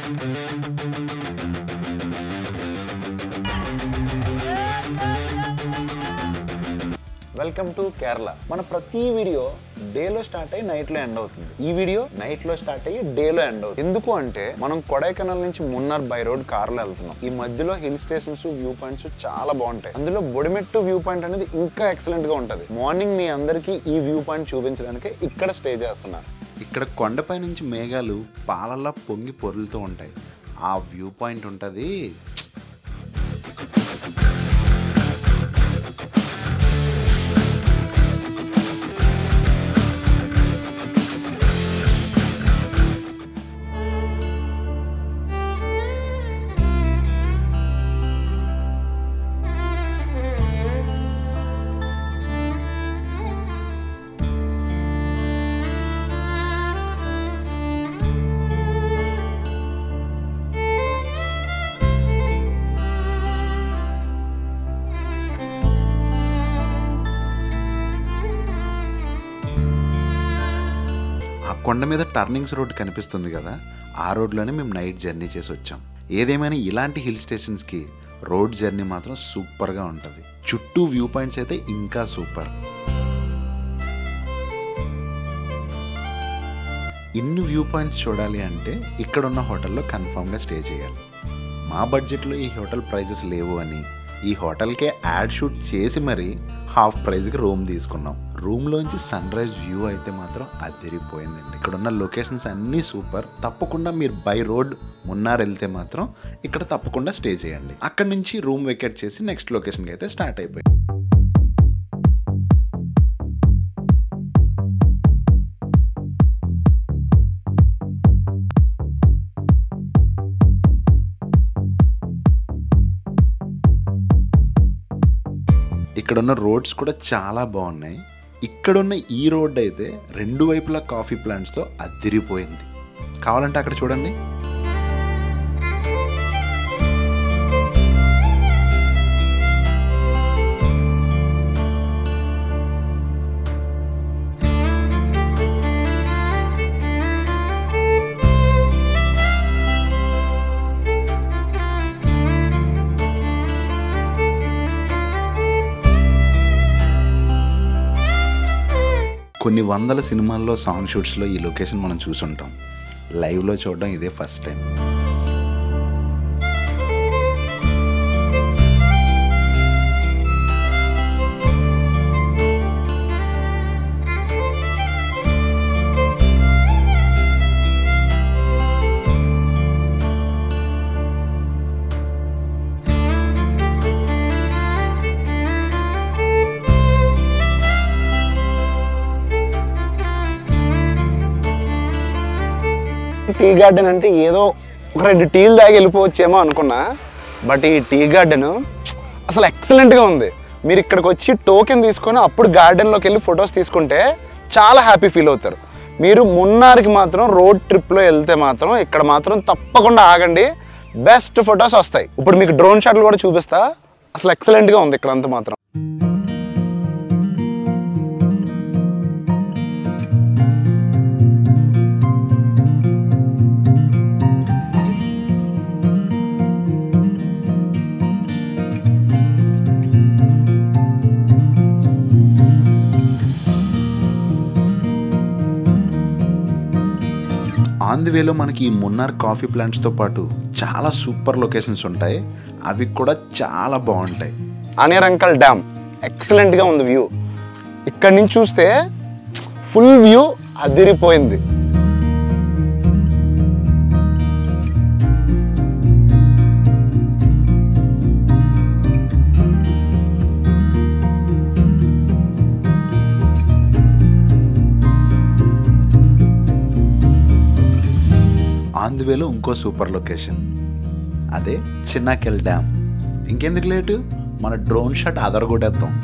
Welcome to Kerala. మన ప్రతి video డేలో స్టార్ట్ అయ్యి నైట్లో ఎండ్ అవుతుంది. ఈ వీడియో నైట్లో స్టార్ట్ అయ్యి డేలో ఎండ్ అవుతుంది. ఎందుకు అంటే మనం కొడైకెనాల్ నుంచి మున్నార్ బై రోడ్ కార్లో వెళ్తున్నాం. ఈ మధ్యలో హిల్ స్టేషన్స్, వ్యూ పాయింట్స్ చాలా బాగుంటాయి. అందులో బొడిమెట్టు వ్యూ పాయింట్ అనేది ఇంకా ఎక్సలెంట్ గా ఉంటది. మార్నింగ్ మీ అందరికి ఈ వ్యూ పాయింట్ చూపించడానికి ఇక్కడ స్టే చేస్తున్నారు. ఇక్కడ కొండపై నుంచి మేఘాలు పాలల్లా పొంగి పొరులుతూ ఉంటాయి. ఆ వ్యూ పాయింట్ ఉంటుంది. కొండ మీద టర్నింగ్స్ రోడ్ కనిపిస్తుంది కదా, ఆ రోడ్లోనే మేము నైట్ జర్నీ చేసి వచ్చాం. ఏదేమైనా ఇలాంటి హిల్ స్టేషన్స్కి రోడ్ జర్నీ మాత్రం సూపర్గా ఉంటుంది. చుట్టూ వ్యూ పాయింట్స్ అయితే ఇంకా సూపర్. ఇన్ని వ్యూ పాయింట్స్ చూడాలి అంటే ఇక్కడున్న హోటల్లో కన్ఫామ్గా స్టే చేయాలి. మా బడ్జెట్లో ఈ హోటల్ ప్రైజెస్ లేవు అని ఈ హోటల్కే యాడ్ షూట్ చేసి మరీ హాఫ్ ప్రైజ్కి రూమ్ తీసుకున్నాం. రూమ్లోంచి సన్ రైజ్ వ్యూ అయితే మాత్రం అదిరిపోయిందండి. ఇక్కడ ఉన్న లొకేషన్స్ అన్నీ సూపర్. తప్పకుండా మీరు బై రోడ్ మున్నార్ వెళ్తే మాత్రం ఇక్కడ తప్పకుండా స్టే చేయండి. అక్కడ నుంచి రూమ్ వెకేట్ చేసి నెక్స్ట్ లొకేషన్కి అయితే స్టార్ట్ అయిపోయింది. ఇక్కడున్న రోడ్స్ కూడా చాలా బాగున్నాయి. ఇక్కడున్న ఈ రోడ్ అయితే రెండు వైపులా కాఫీ ప్లాంట్స్తో అదిరిపోయింది. కావాలంటే అక్కడ చూడండి. కొన్ని వందల సినిమాల్లో, సాంగ్ షూట్స్లో ఈ లొకేషన్ మనం చూసుంటాం. లైవ్లో చూడడం ఇదే ఫస్ట్ టైం. టీ గార్డెన్ అంటే ఏదో ఒక 2 టీలు దాగి వెళ్ళిపోవచ్చేమో అనుకున్నా. బట్ ఈ టీ గార్డెన్ అసలు ఎక్సలెంట్గా ఉంది. మీరు ఇక్కడికి వచ్చి టోకెన్ తీసుకొని అప్పుడు గార్డెన్లోకి వెళ్ళి ఫొటోస్ తీసుకుంటే చాలా హ్యాపీ ఫీల్ అవుతారు. మీరు మున్నార్కి మాత్రం రోడ్ ట్రిప్లో వెళ్తే మాత్రం ఇక్కడ మాత్రం తప్పకుండా ఆగండి. బెస్ట్ ఫొటోస్ వస్తాయి. ఇప్పుడు మీకు డ్రోన్ షాట్లు కూడా చూపిస్తా. అసలు ఎక్సలెంట్గా ఉంది ఇక్కడంతా మాత్రం. ఆన్ ది వేలో మనకి ఈ మున్నార్ కాఫీ ప్లాంట్స్తో పాటు చాలా సూపర్ లొకేషన్స్ ఉంటాయి. అవి కూడా చాలా బాగుంటాయి. అనేరంకల్ డ్యామ్ ఎక్సలెంట్గా ఉంది వ్యూ. ఇక్కడి నుంచి చూస్తే ఫుల్ వ్యూ అదిరిపోయింది. ఆన్ ది వేలో ఇంకో సూపర్ లొకేషన్, అదే చిన్నాకెల్ డ్యామ్. ఇంకెందుకు లేటు, మన డ్రోన్ షాట్ అదరగొట్టేద్దాం.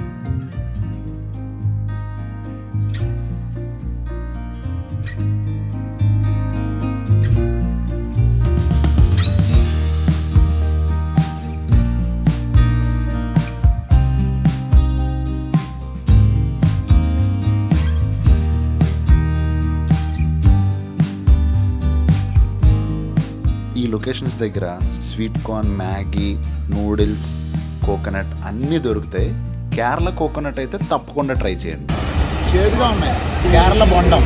ఈ లొకేషన్స్ దగ్గర sweet corn, Maggi, noodles, coconut అన్నీ దొరుకుతాయి. కేరళ కోకోనట్ అయితే తప్పకుండా ట్రై చేయండి. చేదుగా ఉన్నాయి. కేరళ బొండం,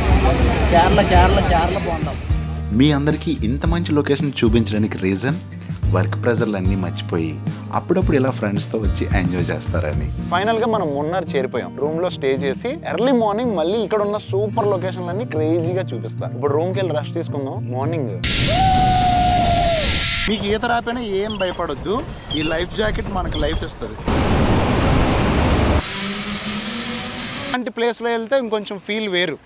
కేరళ బొండం. మీ అందరికీ ఇంత మంచి లొకేషన్ చూపించడానికి రీజన్ వర్క్ ప్రెజర్లు అన్నీ మర్చిపోయి అప్పుడప్పుడు ఇలా ఫ్రెండ్స్తో వచ్చి ఎంజాయ్ చేస్తారని. ఫైనల్గా మనం మున్నార్ చేరిపోయాం. రూమ్లో స్టే చేసి ఎర్లీ మార్నింగ్ మళ్ళీ ఇక్కడ ఉన్న సూపర్ లొకేషన్లన్నీ క్రేజీగా చూపిస్తా. ఇప్పుడు రూమ్కి వెళ్ళి రెస్ట్ తీసుకుందాం. మార్నింగ్ మీకు ఈత రాపోయినా ఏం భయపడొద్దు. ఈ లైఫ్ జాకెట్ మనకు లైఫ్ ఇస్తుంది. అలాంటి ప్లేస్లో వెళ్తే ఇంకొంచెం ఫీల్ వేరు.